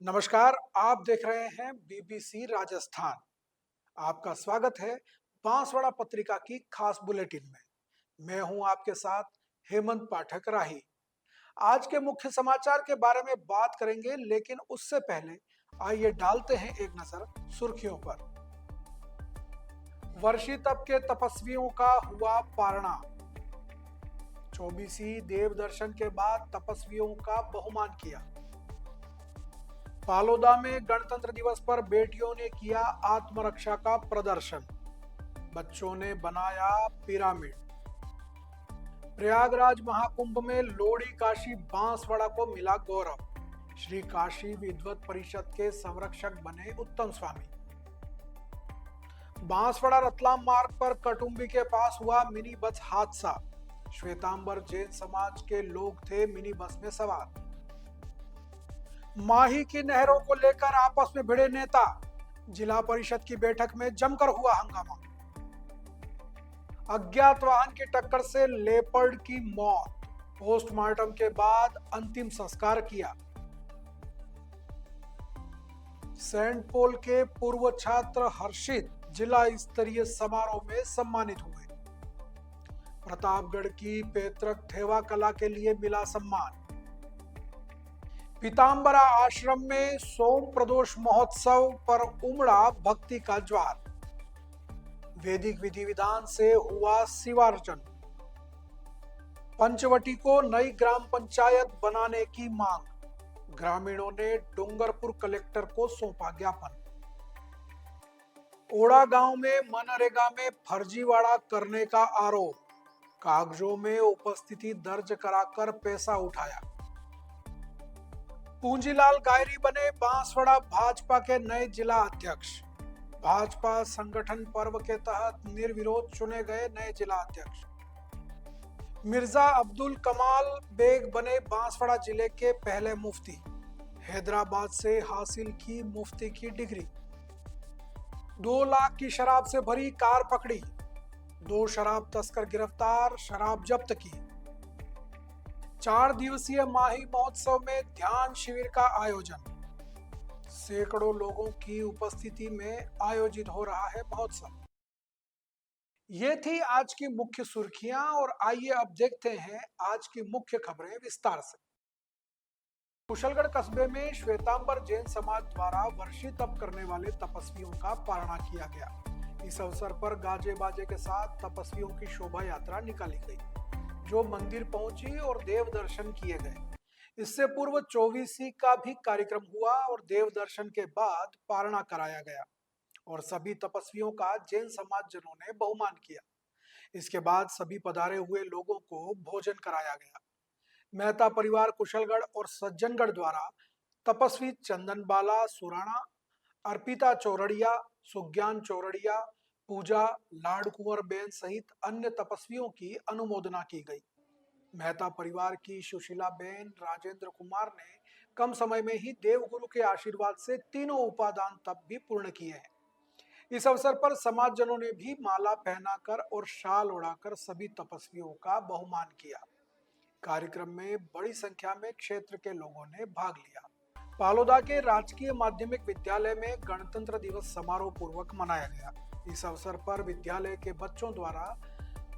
नमस्कार। आप देख रहे हैं बीबीसी राजस्थान। आपका स्वागत है बांसवाड़ा पत्रिका की खास बुलेटिन में। मैं हूं आपके साथ हेमंत पाठक राही। आज के मुख्य समाचार के बारे में बात करेंगे, लेकिन उससे पहले आइए डालते हैं एक नजर सुर्खियों पर। वर्षी तप के तपस्वियों का हुआ पारणा। चौबीसी देव दर्शन के बाद तपस्वियों का बहुमान किया। फालोदा में गणतंत्र दिवस पर बेटियों ने किया आत्मरक्षा का प्रदर्शन। बच्चों ने बनाया पिरामिड। प्रयागराज महाकुंभ में लोड़ी काशी बांसवाड़ा को मिला गौरव। श्री काशी विद्वत परिषद के संरक्षक बने उत्तम स्वामी। बांसवाड़ा रतलाम मार्ग पर कटुंबी के पास हुआ मिनी बस हादसा। श्वेतांबर जैन समाज के लोग थे मिनी बस में सवार। माही की नहरों को लेकर आपस में भिड़े नेता। जिला परिषद की बैठक में जमकर हुआ हंगामा। अज्ञात वाहन की टक्कर से लेपर्ड की मौत। पोस्टमार्टम के बाद अंतिम संस्कार किया। सेंट पॉल के पूर्व छात्र हर्षित जिला स्तरीय समारोह में सम्मानित हुए। प्रतापगढ़ की पैतृक ठेवा कला के लिए मिला सम्मान। पीताम्बरा आश्रम में सोम प्रदोष महोत्सव पर उमड़ा भक्ति का ज्वार। वैदिक विधि विधान से हुआ शिवार्चन। पंचवटी को नई ग्राम पंचायत बनाने की मांग। ग्रामीणों ने डूंगरपुर कलेक्टर को सौंपा ज्ञापन। ओड़ा गांव में मनरेगा में फर्जीवाड़ा करने का आरोप। कागजों में उपस्थिति दर्ज कराकर पैसा उठाया। पूंजीलाल गायरी बने बांसवाड़ा भाजपा के नए जिला अध्यक्ष। भाजपा संगठन पर्व के तहत निर्विरोध चुने गए नए जिला अध्यक्ष। मिर्जा अब्दुल कमाल बेग बने बांसवाड़ा जिले के पहले मुफ्ती। हैदराबाद से हासिल की मुफ्ती की डिग्री। 2 लाख की शराब से भरी कार पकड़ी। 2 शराब तस्कर गिरफ्तार, शराब जब्त की। 4 दिवसीय माही महोत्सव में ध्यान शिविर का आयोजन। सैकड़ों लोगों की उपस्थिति में आयोजित हो रहा है महोत्सव। ये थी आज की मुख्य सुर्खियां, और आइए अब देखते हैं आज की मुख्य खबरें विस्तार से। कुशलगढ़ कस्बे में श्वेतांबर जैन समाज द्वारा वर्षी तप करने वाले तपस्वियों का पारणा किया गया। इस अवसर पर गाजे बाजे के साथ तपस्वियों की शोभा यात्रा निकाली गई, जो मंदिर पहुंची और देव दर्शन किए गए। इससे पूर्व चौबीसी का भी कार्यक्रम हुआ और देव दर्शन के बाद पारणा कराया गया और सभी तपस्वियों का जैन समाजजनों ने बहुमान किया। इसके बाद सभी पधारे हुए लोगों को भोजन कराया गया। मेहता परिवार कुशलगढ़ और सज्जनगढ़ द्वारा तपस्वी चंदनबाला सुराणा, अर्पिता चौरड़िया, सुज्ञान चौरड़िया, पूजा लाडकुंवर बेन सहित अन्य तपस्वियों की अनुमोदना की गई। मेहता परिवार की सुशीला बेन राजेंद्र कुमार ने कम समय में ही देवगुरु के आशीर्वाद से तीनों उपादान तप भी पूर्ण किए हैं। इस अवसर पर समाजजनों ने भी माला पहनाकर और शाल ओढ़ाकर सभी तपस्वियों का बहुमान किया। कार्यक्रम में बड़ी संख्या में क्षेत्र के लोगों ने भाग लिया। पालोदा के राजकीय माध्यमिक विद्यालय में गणतंत्र दिवस समारोह पूर्वक मनाया गया। इस अवसर पर विद्यालय के बच्चों द्वारा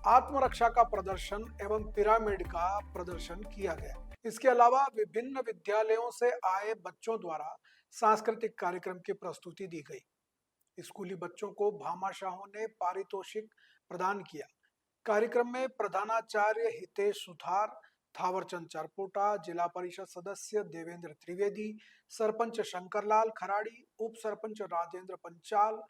आत्मरक्षा का प्रदर्शन एवं पिरामिड का प्रदर्शन किया गया। इसके अलावा विभिन्न विद्यालयों से आए बच्चों द्वारा सांस्कृतिक कार्यक्रम की प्रस्तुति दी गई। स्कूली बच्चों को भामाशाहों ने पारितोषिक प्रदान किया। कार्यक्रम में प्रधानाचार्य हितेश सुथार, थावरचंद चरपोटा, जिला परिषद सदस्य देवेंद्र त्रिवेदी, सरपंच शंकरलाल खराड़ी, उप सरपंच राजेंद्र पंचाल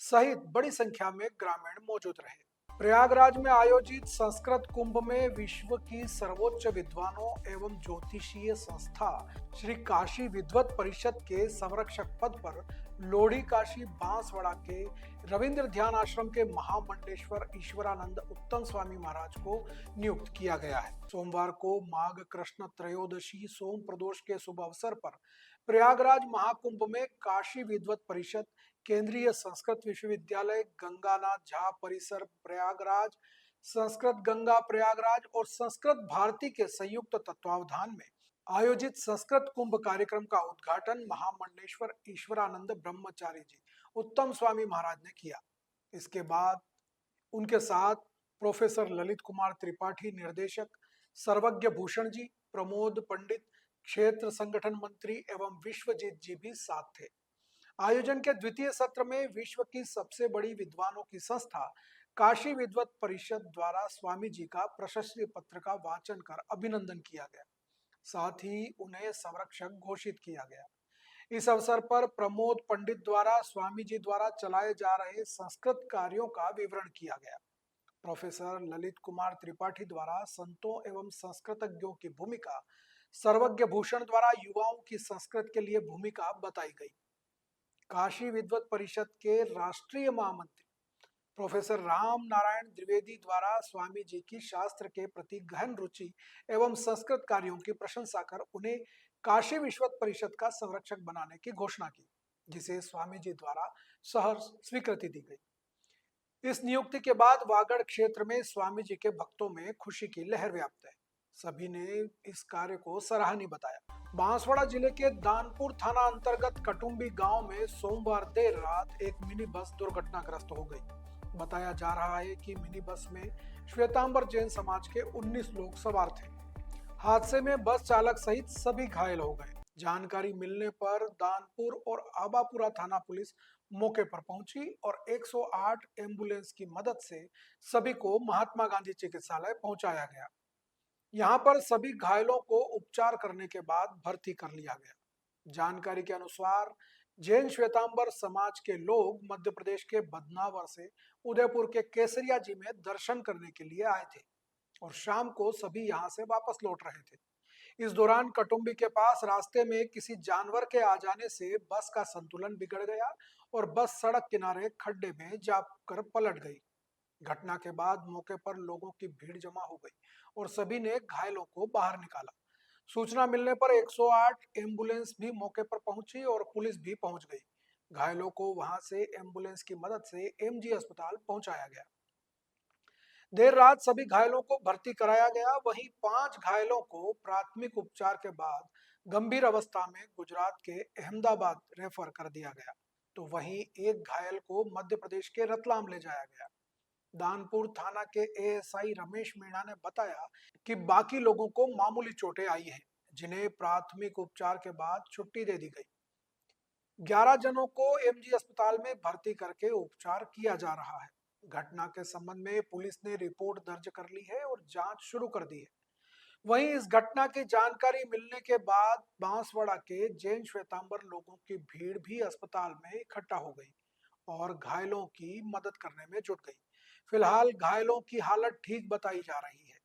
सहित बड़ी संख्या में ग्रामीण मौजूद रहे। प्रयागराज में आयोजित संस्कृत कुंभ में विश्व की सर्वोच्च विद्वानों एवं ज्योतिषीय संस्था श्री काशी विद्वत परिषद के संरक्षक पद पर लोड़ी काशी बांसवाड़ा के रविंद्र ध्यान आश्रम के महामंडलेश्वर ईश्वरानंद उत्तम स्वामी महाराज को नियुक्त किया गया है। सोमवार को माघ कृष्ण त्रयोदशी सोम प्रदोष के शुभ अवसर पर प्रयागराज महाकुंभ में काशी विद्वत परिषद, केंद्रीय संस्कृत विश्वविद्यालय गंगानाथ झा परिसर प्रयागराज, संस्कृत गंगा प्रयागराज और संस्कृत भारती के संयुक्त तत्वावधान में आयोजित संस्कृत कुंभ कार्यक्रम का उद्घाटन महामंडलेश्वर ईश्वरानंद ब्रह्मचारी जी उत्तम स्वामी महाराज ने किया। इसके बाद उनके साथ प्रोफेसर ललित कुमार त्रिपाठी निर्देशक, सर्वज्ञ भूषण जी, प्रमोद पंडित क्षेत्र संगठन मंत्री एवं विश्वजीत जी भी साथ थे। आयोजन के द्वितीय सत्र में विश्व की सबसे बड़ी विद्वानों की संस्था काशी विद्वत परिषद द्वारा स्वामी जी का प्रशस्ति पत्र का वाचन कर अभिनंदन किया गया। साथ ही उन्हें संरक्षक घोषित किया गया। इस अवसर पर प्रमोद पंडित द्वारा स्वामी जी द्वारा चलाए जा रहे संस्कृत कार्यों का विवरण किया गया। प्रोफेसर ललित कुमार त्रिपाठी द्वारा संतों एवं संस्कृतज्ञों की भूमिका, सर्वज्ञ भूषण द्वारा युवाओं की संस्कृत के लिए भूमिका बताई गई। काशी विद्वत परिषद के राष्ट्रीय महामंत्री प्रोफेसर राम नारायण द्विवेदी द्वारा स्वामी जी की शास्त्र के प्रति गहन रुचि एवं संस्कृत कार्यों की प्रशंसा कर उन्हें काशी विश्वत परिषद का संरक्षक बनाने की घोषणा की, जिसे स्वामी जी द्वारा सहर्ष स्वीकृति दी गई। इस नियुक्ति के बाद वागड़ क्षेत्र में स्वामी जी के भक्तों में खुशी की लहर व्याप्त है। सभी ने इस कार्य को सराहनीय बताया। बांसवाड़ा जिले के दानपुर थाना अंतर्गत कटुम्बी गांव में सोमवार देर रात एक मिनी बस दुर्घटनाग्रस्त हो गई। बताया जा रहा है कि मिनी बस में श्वेतांबर जैन समाज के 19 लोग सवार थे। हादसे में बस चालक सहित सभी घायल हो गए। जानकारी मिलने पर दानपुर और आबापुरा थाना पुलिस मौके पर पहुंची और 108 एम्बुलेंस की मदद से सभी को महात्मा गांधी चिकित्सालय पहुंचाया गया। यहां पर सभी घायलों को उपचार करने के बाद भर्ती कर लिया गया। जानकारी के अनुसार जैन श्वेतांबर समाज के लोग मध्य प्रदेश के बदनावर से उदयपुर के केसरिया जी में दर्शन करने के लिए आए थे और शाम को सभी यहां से वापस लौट रहे थे। इस दौरान कटुम्बी के पास रास्ते में किसी जानवर के आ जाने से बस का संतुलन बिगड़ गया और बस सड़क किनारे खड्डे में जाकर पलट गई। घटना के बाद मौके पर लोगों की भीड़ जमा हो गई और सभी ने घायलों को बाहर निकाला। सूचना मिलने पर 108 एम्बुलेंस भी मौके पर पहुंची और पुलिस भी पहुंच गई। घायलों को वहां से एम्बुलेंस की मदद से एमजी अस्पताल पहुंचाया गया। देर रात सभी घायलों को भर्ती कराया गया। वहीं 5 घायलों को प्राथमिक उपचार के बाद गंभीर अवस्था में गुजरात के अहमदाबाद रेफर कर दिया गया, तो वहीं एक घायल को मध्य प्रदेश के रतलाम ले जाया गया। दानपुर थाना के एएसआई रमेश मीणा ने बताया कि बाकी लोगों को मामूली चोटें आई हैं, जिन्हें प्राथमिक उपचार के बाद छुट्टी दे दी गई। 11 जनों को एमजी अस्पताल में भर्ती करके उपचार किया जा रहा है। घटना के संबंध में पुलिस ने रिपोर्ट दर्ज कर ली है और जांच शुरू कर दी है। वहीं इस घटना की जानकारी मिलने के बाद बांसवाड़ा के जैन श्वेतांबर लोगों की भीड़ भी अस्पताल में इकट्ठा हो गई और घायलों की मदद करने में जुट गई। फिलहाल घायलों की हालत ठीक बताई जा रही है।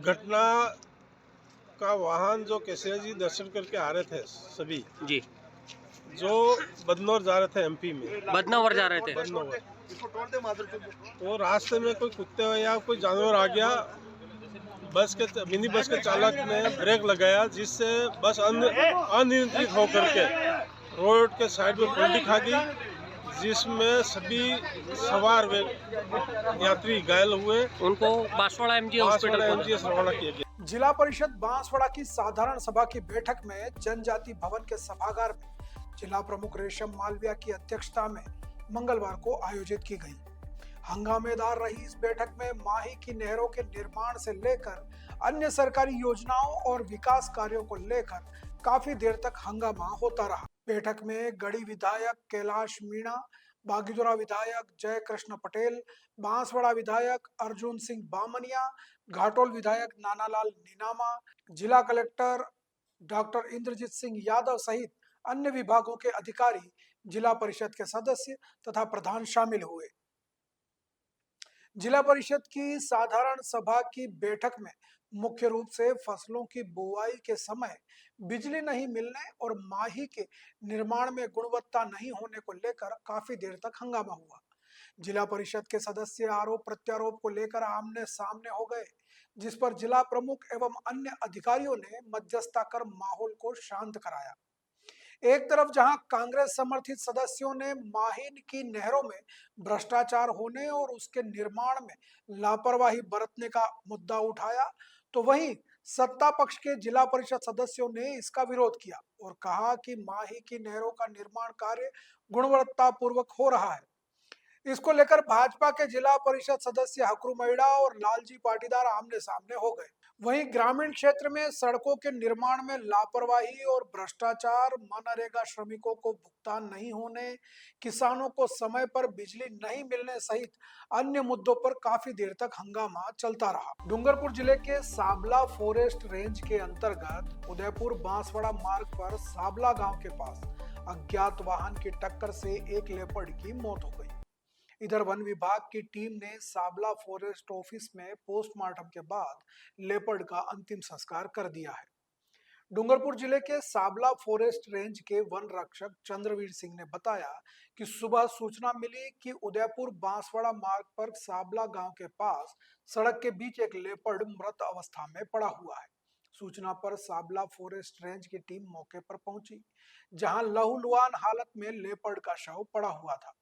घटना का वाहन जो केसरिया जी दर्शन करके आ रहे थे सभी जी, जो बदनौर जा रहे थे, एमपी में बदनौर जा रहे थे। बदनौर, तो रास्ते में कोई कुत्ते या कोई जानवर आ गया। मिनी बस के चालक ने ब्रेक लगाया, जिससे बस अनियंत्रित होकर के रोड के साइड में पलटी खा गई, जिसमें सभी सवार यात्री घायल हुए। उनको बांसवाड़ा एमजी हॉस्पिटल रवाना किया गया। जिला परिषद बांसवाड़ा की साधारण सभा की बैठक में जनजाति भवन के सभागार में जिला प्रमुख रेशम मालविया की अध्यक्षता में मंगलवार को आयोजित की गई। हंगामेदार रही इस बैठक में माही की नहरों के निर्माण से लेकर अन्य सरकारी योजनाओं और विकास कार्यों को लेकर काफी देर तक हंगामा होता रहा। बैठक में गढ़ी विधायक कैलाश मीणा, बागीजोरा विधायक जय कृष्ण पटेल, बांसवाड़ा विधायक अर्जुन सिंह बामनिया, घाटोल विधायक नानालाल नीनामा, जिला कलेक्टर डॉक्टर इंद्रजीत सिंह यादव सहित अन्य विभागों के अधिकारी, जिला परिषद के सदस्य तथा प्रधान शामिल हुए। जिला परिषद की साधारण सभा की बैठक में मुख्य रूप से फसलों की बुआई के समय बिजली नहीं मिलने और माही के निर्माण में गुणवत्ता नहीं होने को लेकर काफी देर तक हंगामा हुआ। जिला परिषद के सदस्य आरोप प्रत्यारोप को लेकर आमने सामने हो गए, जिस पर जिला प्रमुख एवं अन्य अधिकारियों ने मध्यस्थता कर माहौल को शांत कराया। एक तरफ जहां कांग्रेस समर्थित सदस्यों ने माहिन की नहरों में भ्रष्टाचार होने और उसके निर्माण में लापरवाही बरतने का मुद्दा उठाया, तो वहीं सत्ता पक्ष के जिला परिषद सदस्यों ने इसका विरोध किया और कहा कि माही की नहरों का निर्माण कार्य गुणवत्तापूर्वक हो रहा है। इसको लेकर भाजपा के जिला परिषद सदस्य हकरू मैड़ा और लालजी पाटीदार आमने सामने हो गए। वहीं ग्रामीण क्षेत्र में सड़कों के निर्माण में लापरवाही और भ्रष्टाचार, मनरेगा श्रमिकों को भुगतान नहीं होने, किसानों को समय पर बिजली नहीं मिलने सहित अन्य मुद्दों पर काफी देर तक हंगामा चलता रहा। डूंगरपुर जिले के साबला फॉरेस्ट रेंज के अंतर्गत उदयपुर बांसवाड़ा मार्ग पर साबला गांव के पास अज्ञात वाहन की टक्कर से एक लेपर्ड की मौत हो गई। इधर वन विभाग की टीम ने साबला फॉरेस्ट ऑफिस में पोस्टमार्टम के बाद लेपर्ड का अंतिम संस्कार कर दिया है। डूंगरपुर जिले के साबला फॉरेस्ट रेंज के वन रक्षक चंद्रवीर सिंह ने बताया कि सुबह सूचना मिली कि उदयपुर बांसवाड़ा मार्ग पर साबला गांव के पास सड़क के बीच एक लेपर्ड मृत अवस्था में पड़ा हुआ है। सूचना पर साबला फॉरेस्ट रेंज की टीम मौके पर पहुंची, जहां लहूलुहान हालत में लेपर्ड का शव पड़ा हुआ था।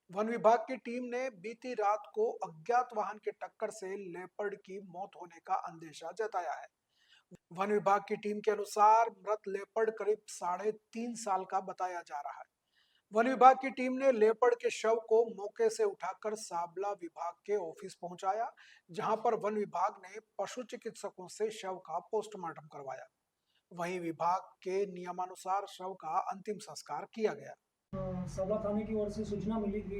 वन विभाग की टीम ने बीती रात को अज्ञात वाहन की टक्कर से लेपर्ड की मौत होने का अंदेशा जताया है। वन विभाग की टीम के अनुसार मृत लेपर्ड करीब 3.5 साल का बताया जा रहा है। वन विभाग की टीम ने लेपर्ड के शव को मौके से उठाकर साबला विभाग के ऑफिस पहुंचाया, जहां पर वन विभाग ने पशु चिकित्सकों से शव का पोस्टमार्टम करवाया। वहीं विभाग के नियमानुसार शव का अंतिम संस्कार किया गया। साबला थाने की ओर से सूचना मिली कि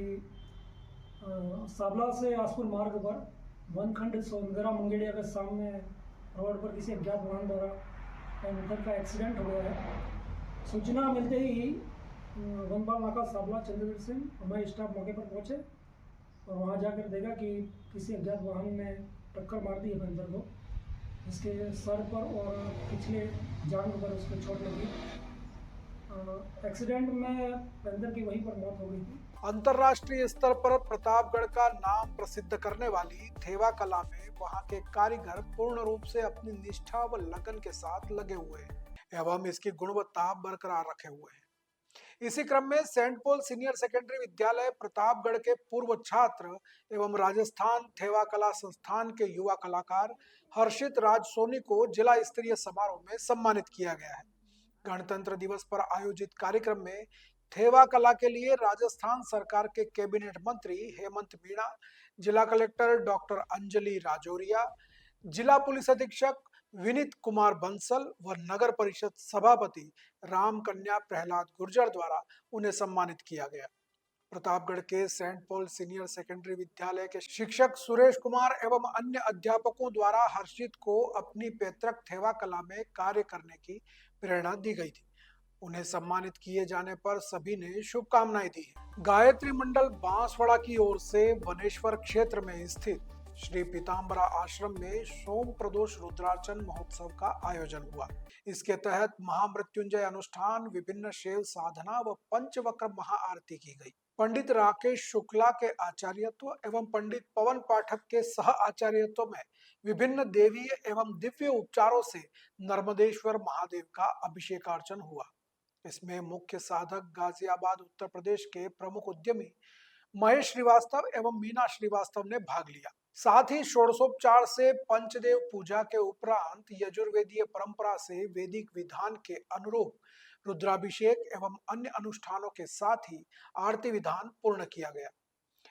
साबला से आसपुर मार्ग पर वनखंड सोनगरा मंगेड़िया के सामने रोड पर किसी अज्ञात वाहन द्वारा टैंकर का एक्सीडेंट हो गया है। सूचना मिलते ही वनपाल नाका साबला चंद्रवीर सिंह हमारे स्टाफ मौके पर पहुंचे और वहां जाकर देखा कि किसी अज्ञात वाहन ने टक्कर मार दी है पैंथर को। इसके सर पर और पिछले जांघ पर उसको चोट लगी। एक्सीडेंट में पैंथर की वहीं पर मौत हो गई थी। अंतर्राष्ट्रीय स्तर पर प्रतापगढ़ का नाम प्रसिद्ध करने वाली थेवा कला में वहां के कारीगर पूर्ण रूप से अपनी निष्ठा व लगन के साथ लगे हुए हैं एवं इसकी गुणवत्ता बरकरार रखे हुए हैं। इसी क्रम में सेंट पॉल सीनियर सेकेंडरी विद्यालय प्रतापगढ़ के पूर्व छात्र एवं राजस्थान थेवा कला संस्थान के युवा कलाकार हर्षित राज सोनी को जिला स्तरीय समारोह में सम्मानित किया गया है। गणतंत्र दिवस पर आयोजित कार्यक्रम में थेवा कला के लिए राजस्थान सरकार के कैबिनेट मंत्री हेमंत मीणा, जिला कलेक्टर डॉक्टर अंजलि राजौरिया, जिला पुलिस अधीक्षक विनीत कुमार बंसल व नगर परिषद सभापति राम कन्या प्रहलाद गुर्जर द्वारा उन्हें सम्मानित किया गया। प्रतापगढ़ के सेंट पॉल सीनियर सेकेंडरी विद्यालय के शिक्षक सुरेश कुमार एवं अन्य अध्यापकों द्वारा हर्षित को अपनी पैतृक थेवा कला में कार्य करने की प्रेरणा दी गई थी। उन्हें सम्मानित किए जाने पर सभी ने शुभकामनाएं दी। गायत्री मंडल बांसवाड़ा की ओर से वनेश्वर क्षेत्र में स्थित श्री पीताम्बरा आश्रम में सोम प्रदोष रुद्रार्चन महोत्सव का आयोजन हुआ। इसके तहत महामृत्युंजय अनुष्ठान, विभिन्न शिव साधना व पंचवक्र महाआरती की गई। पंडित राकेश शुक्ला के आचार्यत्व एवं पंडित पवन पाठक के सह आचार्यत्व में विभिन्न देवीय एवं दिव्य उपचारों से नर्मदेश्वर महादेव का अभिषेकार्चन हुआ। इसमें मुख्य साधक गाजियाबाद उत्तर प्रदेश के प्रमुख उद्यमी महेश श्रीवास्तव एवं मीना श्रीवास्तव ने भाग लिया। साथ ही षोडशोपचार से पंचदेव पूजा के उपरांत यजुर्वेदीय परंपरा से वैदिक विधान के अनुरूप रुद्राभिषेक एवं अन्य अनुष्ठानों के साथ ही आरती विधान पूर्ण किया गया।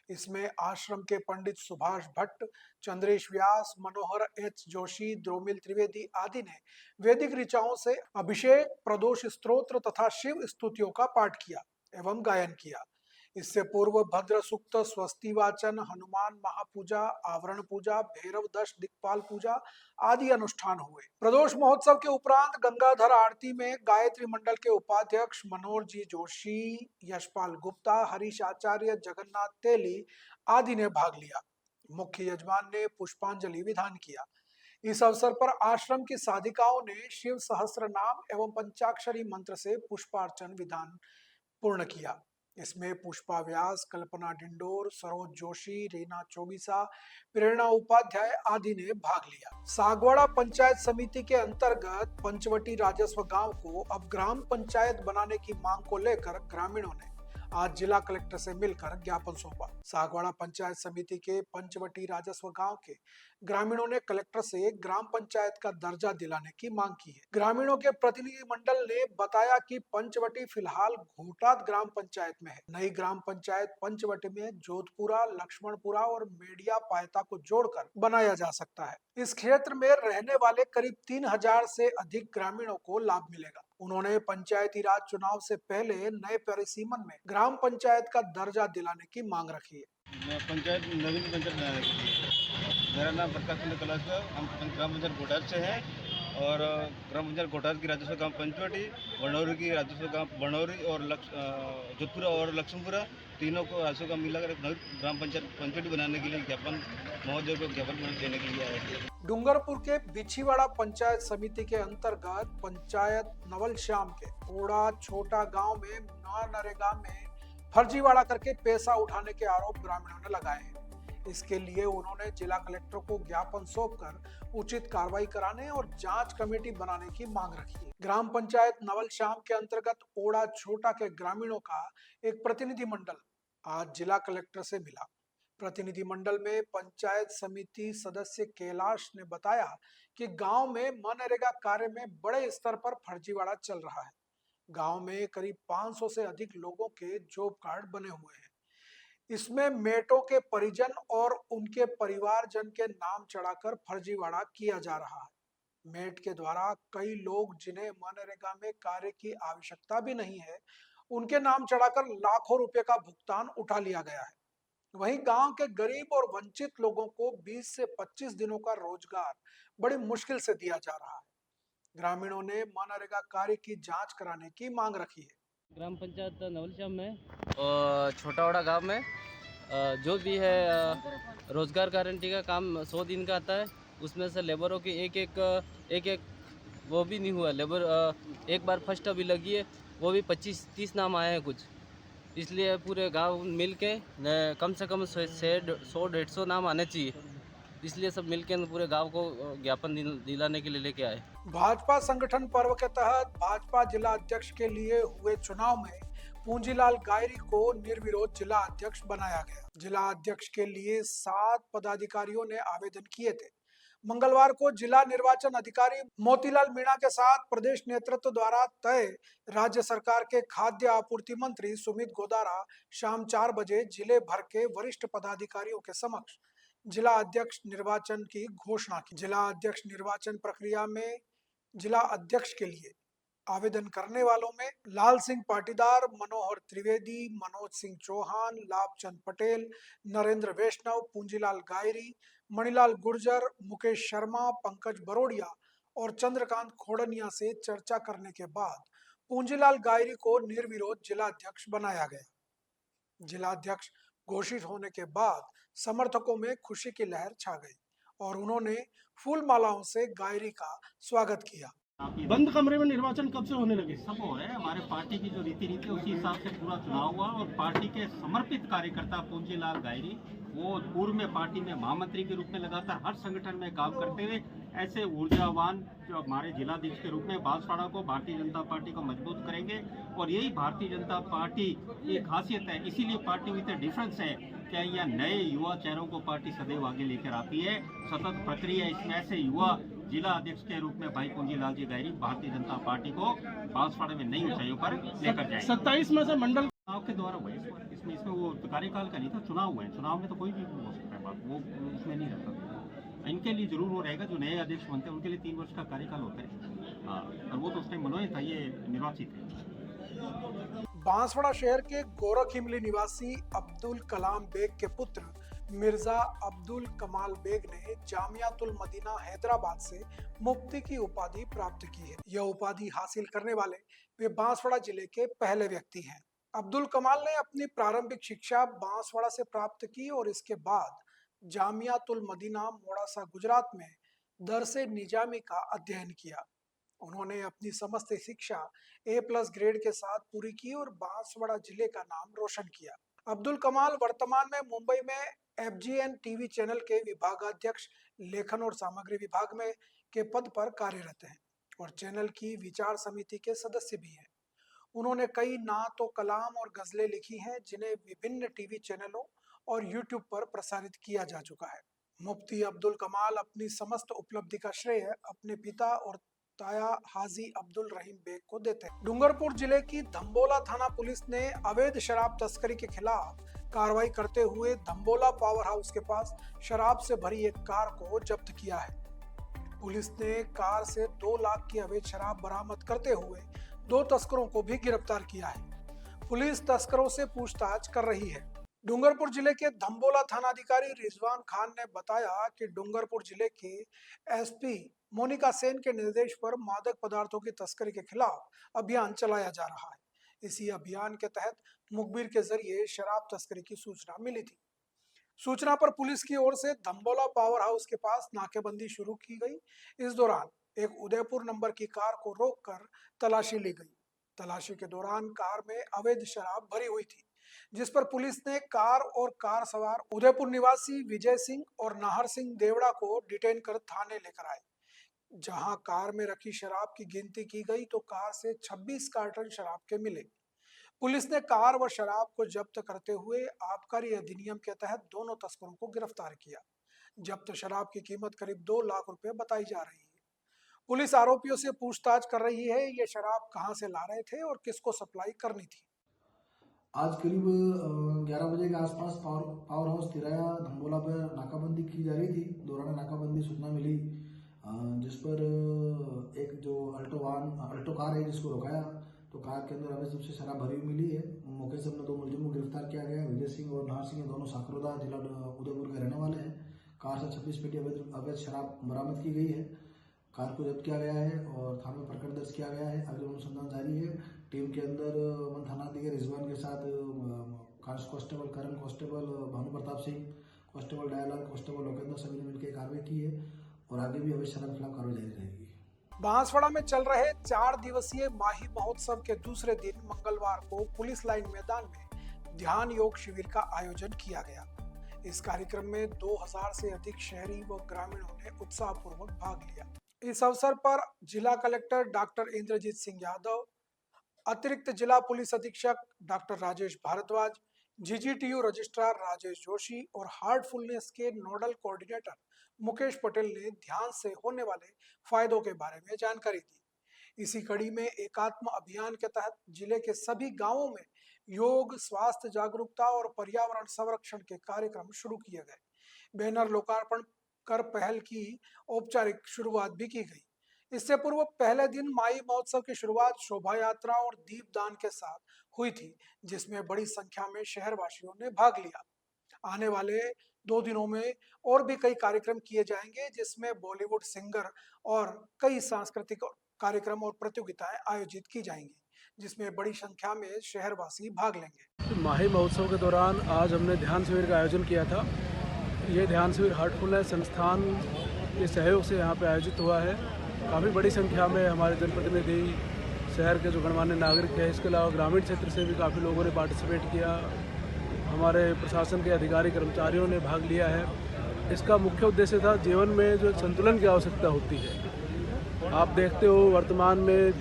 इसमें आश्रम के पंडित सुभाष भट्ट, चंद्रेश व्यास, मनोहर एच जोशी, द्रोमिल त्रिवेदी आदि ने वैदिक ऋचाओं से अभिषेक, प्रदोष स्तोत्र तथा शिव स्तुतियों का पाठ किया एवं गायन किया। इससे पूर्व भद्र सूक्त, स्वस्ति वाचन, हनुमान महापूजा, आवरण पूजा, भैरव दश दिक्पाल पूजा आदि अनुष्ठान हुए। प्रदोष महोत्सव के उपरांत गंगाधर आरती में गायत्री मंडल के उपाध्यक्ष मनोहर जी जोशी, यशपाल गुप्ता, हरीश आचार्य, जगन्नाथ तेली आदि ने भाग लिया। मुख्य यजमान ने पुष्पांजलि विधान किया। इस अवसर पर आश्रम की साधिकाओं ने शिव सहस्त्र नाम एवं पंचाक्षरी मंत्र से पुष्पार्चन विधान पूर्ण किया। इसमें पुष्पा व्यास, कल्पना डिंडोर, सरोज जोशी, रीना चौबीसा, प्रेरणा उपाध्याय आदि ने भाग लिया। सागवाड़ा पंचायत समिति के अंतर्गत पंचवटी राजस्व गांव को अब ग्राम पंचायत बनाने की मांग को लेकर ग्रामीणों ने आज जिला कलेक्टर से मिलकर ज्ञापन सौंपा। सागवाड़ा पंचायत समिति के पंचवटी राजस्व गांव के ग्रामीणों ने कलेक्टर से ग्राम पंचायत का दर्जा दिलाने की मांग की है। ग्रामीणों के प्रतिनिधि मंडल ने बताया कि पंचवटी फिलहाल घोटात ग्राम पंचायत में है। नई ग्राम पंचायत पंचवटी में जोधपुरा, लक्ष्मणपुरा और मेडिया पायता को जोड़कर बनाया जा सकता है। इस क्षेत्र में रहने वाले करीब 3000 से अधिक ग्रामीणों को लाभ मिलेगा। उन्होंने पंचायती राज चुनाव से पहले नए परिसीमन में ग्राम पंचायत का दर्जा दिलाने की मांग रखी है। पंचायत नवीन पंचायत बनाने के लिए मेरा नाम प्रकाश चंद्र कलास्कर, हम ग्राम पंचायत घोटाल से हैं और ग्राम पंचायत घोटाल की राजस्व गांव पंचवटी, बनौरी की राजस्व गांव बनौरी और जोधपुरा और लक्ष्मणपुरा तीनों को राजस्व गांव मिलाकर एक नई ग्राम पंचायत पंचवटी बनाने के लिए ज्ञापन महोदय को ज्ञापन देने के लिए आए थे। डूंगरपुर के बिछीवाड़ा पंचायत समिति के अंतर्गत पंचायत नवल श्याम के ओड़ा छोटा गांव में नरेगा में फर्जीवाड़ा करके पैसा उठाने के आरोप ग्रामीणों ने लगाए हैं। इसके लिए उन्होंने जिला कलेक्टर को ज्ञापन सौंपकर उचित कार्रवाई कराने और जांच कमेटी बनाने की मांग रखी है। ग्राम पंचायत नवल श्याम के अंतर्गत ओड़ा छोटा के ग्रामीणों का एक प्रतिनिधि मंडल आज जिला कलेक्टर से मिला। प्रतिनिधि मंडल में पंचायत समिति सदस्य कैलाश ने बताया कि गांव में मनरेगा कार्य में बड़े स्तर पर फर्जीवाड़ा चल रहा है। गांव में करीब 500 से अधिक लोगों के जॉब कार्ड बने हुए हैं। इसमें मेटों के परिजन और उनके परिवारजन के नाम चढ़ाकर फर्जीवाड़ा किया जा रहा है। मेट के द्वारा कई लोग जिन्हें मनरेगा में कार्य की आवश्यकता भी नहीं है, उनके नाम चढ़ाकर लाखों रुपए का भुगतान उठा लिया गया है। वहीं गांव के गरीब और वंचित लोगों को 20 से 25 दिनों का रोजगार बड़ी मुश्किल से दिया जा रहा है। ग्रामीणों ने मनरेगा कार्य की जांच कराने की मांग रखी है। ग्राम पंचायत नवलश्याम में और छोटावाड़ा गांव में जो भी है रोजगार गारंटी का काम 100 दिन का आता है। उसमें से लेबरों की एक वो भी नहीं हुआ। लेबर एक बार फर्स्ट अभी लगी है, वो भी 25-30 नाम आए हैं कुछ। इसलिए पूरे गांव मिल के कम से कम 100-150 नाम आने चाहिए। इसलिए सब मिलकर पूरे गांव को ज्ञापन दिलाने के लिए लेके आए। भाजपा संगठन पर्व के तहत भाजपा जिला अध्यक्ष के लिए हुए चुनाव में पूंजीलाल गायरी को निर्विरोध जिला अध्यक्ष बनाया गया। जिला अध्यक्ष के लिए 7 पदाधिकारियों ने आवेदन किए थे। मंगलवार को जिला निर्वाचन अधिकारी मोतीलाल मीणा के साथ प्रदेश नेतृत्व द्वारा तय राज्य सरकार के खाद्य आपूर्ति मंत्री सुमित गोदारा शाम 4 बजे जिले भर के वरिष्ठ पदाधिकारियों के समक्ष जिला अध्यक्ष निर्वाचन की घोषणा की। जिला अध्यक्ष निर्वाचन प्रक्रिया में जिला अध्यक्ष के लिए आवेदन करने वालों में लाल सिंह पाटीदार, मनोहर त्रिवेदी, मनोज सिंह चौहान, लाभचंद पटेल, नरेंद्र वैष्णव, पूंजीलाल गायरी, मणिलाल गुर्जर, मुकेश शर्मा, पंकज बरोड़िया और चंद्रकांत खोड़निया से चर्चा करने के बाद पूंजीलाल गायरी को निर्विरोध जिला अध्यक्ष बनाया गया। जिला अध्यक्ष घोषित होने के बाद समर्थकों में खुशी की लहर छा गई और उन्होंने फूल मालाओं से गायरी का स्वागत किया। बंद कमरे में निर्वाचन कब से होने लगे? सब हो रहे हैं। हमारे पार्टी की जो रीति नीति है उसी हिसाब से पूरा चुनाव हुआ और पार्टी के समर्पित कार्यकर्ता पूंजीलाल गायरी, वो पूर्व में पार्टी में महामंत्री के रूप में लगातार हर संगठन में काम करते हुए ऐसे ऊर्जावान जो हमारे जिलाधीश के रूप में बांसवाड़ा को, भारतीय जनता पार्टी को मजबूत करेंगे। और यही भारतीय जनता पार्टी की खासियत है। इसीलिए पार्टी विद डिफरेंस है क्या यह नए युवा चेहरों को पार्टी सदैव आगे लेकर आती है। सतत प्रक्रिया इसमें ऐसे युवा जिला अध्यक्ष के रूप में भाई पूंजीलाल जी गायरी भारतीय जनता पार्टी को बांसवाड़ा में नई ऊंचाइयों पर लेकर जाएंगे। 27 में से मंडल चुनाव के द्वारा हुए इसमें वो कार्यकाल का नहीं था, चुनाव हुए। चुनाव में तो कोई भी हो सकता है, बात वो उसमें नहीं रहता। इनके लिए जरूर वो रहेगा जो नए अध्यक्ष बनते हैं, उनके लिए 3 वर्ष का कार्यकाल होता है। और वो तो उस टाइम मनोज था, ये निर्वाचित है। बांसवाड़ा शहर के गोरखिमली निवासी अब्दुल कलाम बेग के पुत्र मिर्जा अब्दुल कमाल बेग ने जामियातुल मदीना हैदराबाद से मुफ्ती की उपाधि प्राप्त की है। यह उपाधि हासिल करने वाले वे बांसवाड़ा जिले के पहले व्यक्ति हैं। अब्दुल कमाल ने अपनी प्रारंभिक शिक्षा बांसवाड़ा से प्राप्त की और इसके बाद जामियातुल मदीना मोड़ासा गुजरात में दरसे निजामी का अध्ययन किया। उन्होंने अपनी समस्त शिक्षा A+ ग्रेड के साथ पूरी की और बांसवाड़ा जिले का नाम रोशन किया। अब्दुल कमाल वर्तमान में मुंबई में FGN टीवी चैनल के विभागाध्यक्ष लेखन और सामग्री विभाग में के पद पर कार्यरत हैं और चैनल की विचार समिति के सदस्य भी हैं। उन्होंने कई नात व कलाम और गजलें लिखी हैं जिन्हें विभिन्न टीवी चैनलों और यूट्यूब पर प्रसारित किया जा चुका है। मुफ्ती अब्दुल कमाल अपनी समस्त उपलब्धि का श्रेय अपने पिता और ताया हाजी अब्दुल रहीम बेग को देते हैं। डूंगरपुर जिले की धम्बोला थाना पुलिस ने अवैध शराब तस्करी के खिलाफ कार्रवाई करते हुए धम्बोला पावर हाउस के पास शराब से भरी एक कार को जब्त किया है। पुलिस ने कार से 2 लाख की अवैध शराब बरामद करते हुए 2 तस्करों को भी गिरफ्तार किया है। पुलिस तस्करों से पूछताछ कर रही है। डूंगरपुर जिले के धम्बोला थानाधिकारी रिजवान खान ने बताया कि डूंगरपुर जिले के एसपी मोनिका सेन के निर्देश पर मादक पदार्थों की तस्करी के खिलाफ अभियान चलाया जा रहा है। इसी अभियान के तहत मुखबिर के जरिए शराब तस्करी की सूचना मिली थी। सूचना पर पुलिस की ओर से धम्बोला पावर हाउस के पास नाकेबंदी शुरू की गई। इस दौरान एक उदयपुर नंबर की कार को रोककर तलाशी ली गई। तलाशी के दौरान कार में अवैध शराब भरी हुई थी, जिस पर पुलिस ने कार और कार सवार उदयपुर निवासी विजय सिंह और नाहर सिंह देवड़ा को डिटेन कर थाने लेकर आए। जहां कार में रखी शराब की गिनती की गई तो कार से 26 कार्टन शराब के मिले। पुलिस ने कार व शराब को जब्त करते हुए आबकारी अधिनियम के तहत दोनों तस्करों को गिरफ्तार किया। जब्त शराब की कीमत करीब 2 लाख रुपए बताई जा रही है। पुलिस आरोपियों से पूछताछ कर रही है ये शराब कहां से ला रहे थे और किसको सप्लाई करनी थी। आज करीब 11 बजे के आसपास पावर हाउस तिराया धम्बोला पर नाकाबंदी की जा रही थी। दौरान नाकाबंदी सूचना मिली जिस पर एक जो अल्टो कार है जिसको रोकाया तो कार के अंदर अवैध रूप से शराब भरी हुई मिली है। मौके से हमने 2 मुलजिम को गिरफ्तार किया गया। विजय सिंह और नाहर सिंह दोनों साकरोदा जिला उदयपुर के रहने वाले हैं। कार से 26 पेटी अवैध शराब बरामद की गई है। कार को जब्त किया गया है और थाने में प्रकरण दर्ज किया गया है। अगले अनुसंधान जारी है। टीम के अंदर थाना अधिकारी रिजवान के साथ constable Karan, constable Bhanu Pratap Singh, constable Dayalal, constable Lokendra सभी ने मिलकर कार्रवाई की है और आगे भी अवैध शराब के खिलाफ कार्रवाई जारी रहेगी। बांसवाड़ा में चल रहे 4 दिवसीय माही महोत्सव के दूसरे दिन मंगलवार को पुलिस लाइन मैदान में ध्यान योग शिविर का आयोजन किया गया। इस कार्यक्रम में 2000 से अधिक शहरी व ग्रामीणों ने उत्साहपूर्वक भाग लिया। इस अवसर पर जिला कलेक्टर डॉक्टर इंद्रजीत सिंह यादव, अतिरिक्त जिला पुलिस अधीक्षक डॉक्टर राजेश भारद्वाज, जीजीटीयू रजिस्ट्रार राजेश जोशी और हार्टफुलनेस के नोडल कोऑर्डिनेटर मुकेश पटेल ने ध्यान से होने वाले फायदों के बारे में जानकारी दी। इसी कड़ी में एकात्म अभियान के तहत जिले के सभी गांवों में योग, स्वास्थ्य जागरूकता और पर्यावरण संरक्षण के कार्यक्रम शुरू किए गए। बैनर लोकार्पण कर पहल की औपचारिक शुरुआत भी की गई। इससे पूर्व पहले दिन माई महोत्सव की शुरुआत शोभा यात्रा और दीपदान के साथ हुई थी, जिसमें बड़ी संख्या में शहरवासियों ने भाग लिया। आने वाले 2 दिनों में और भी कई कार्यक्रम किए जाएंगे, जिसमें बॉलीवुड सिंगर और कई सांस्कृतिक कार्यक्रम और प्रतियोगिताएं आयोजित की जाएंगी, जिसमें बड़ी संख्या में शहरवासी भाग लेंगे। माही महोत्सव के दौरान आज हमने ध्यान शिविर का आयोजन किया था। ये ध्यान शिविर हार्टफुलनेस संस्थान के सहयोग से यहाँ पे आयोजित हुआ है। काफ़ी बड़ी संख्या में हमारे जनप्रतिनिधि, शहर के जो गणमान्य नागरिक हैं, इसके अलावा ग्रामीण क्षेत्र से भी काफ़ी लोगों ने पार्टिसिपेट किया। हमारे प्रशासन के अधिकारी कर्मचारियों ने भाग लिया है। इसका मुख्य उद्देश्य था जीवन में जो संतुलन की आवश्यकता होती है। आप देखते हो वर्तमान में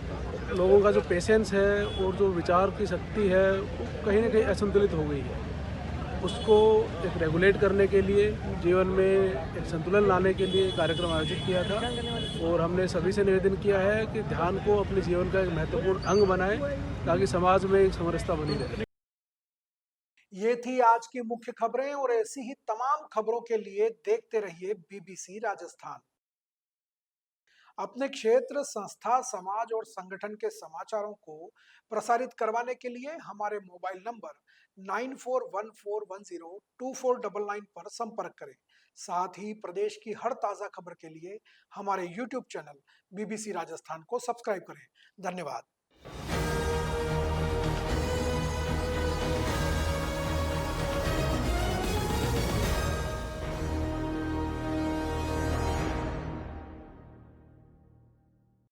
लोगों का जो पेशेंस है और जो विचार की शक्ति है वो कहीं ना कहीं असंतुलित हो गई है। उसको एक रेगुलेट करने के लिए, जीवन में एक संतुलन लाने के लिए कार्यक्रम आयोजित किया था और हमने सभी से निवेदन किया है कि ध्यान को अपने जीवन का एक महत्वपूर्ण अंग बनाएं ताकि समाज में एक समरसता बनी रहे। ये थी आज की मुख्य खबरें और ऐसी ही तमाम खबरों के लिए देखते रहिए BBC राजस्थान। अपने क्षेत्र, संस्था, समाज और संगठन के समाचारों को प्रसारित करवाने के लिए हमारे मोबाइल नंबर 9414102499 पर संपर्क करें। साथ ही प्रदेश की हर ताजा खबर के लिए हमारे YouTube चैनल BBC राजस्थान को सब्सक्राइब करें। धन्यवाद।